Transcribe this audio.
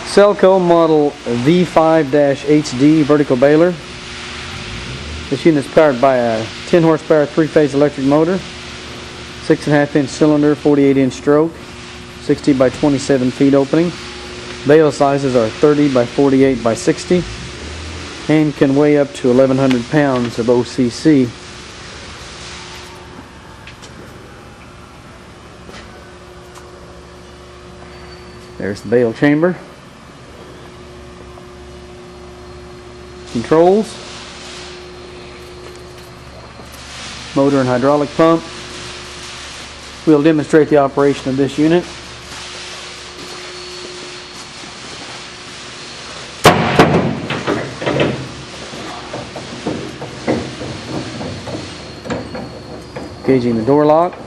Selco Model V5-HD vertical baler. This unit is powered by a 10 horsepower 3-phase electric motor, 6.5 inch cylinder, 48 inch stroke, 60 by 27 feet opening. Bale sizes are 30 by 48 by 60 and can weigh up to 1,100 pounds of OCC. There's the bale chamber. Controls. Motor and hydraulic pump. We'll demonstrate the operation of this unit. Gauging the door lock.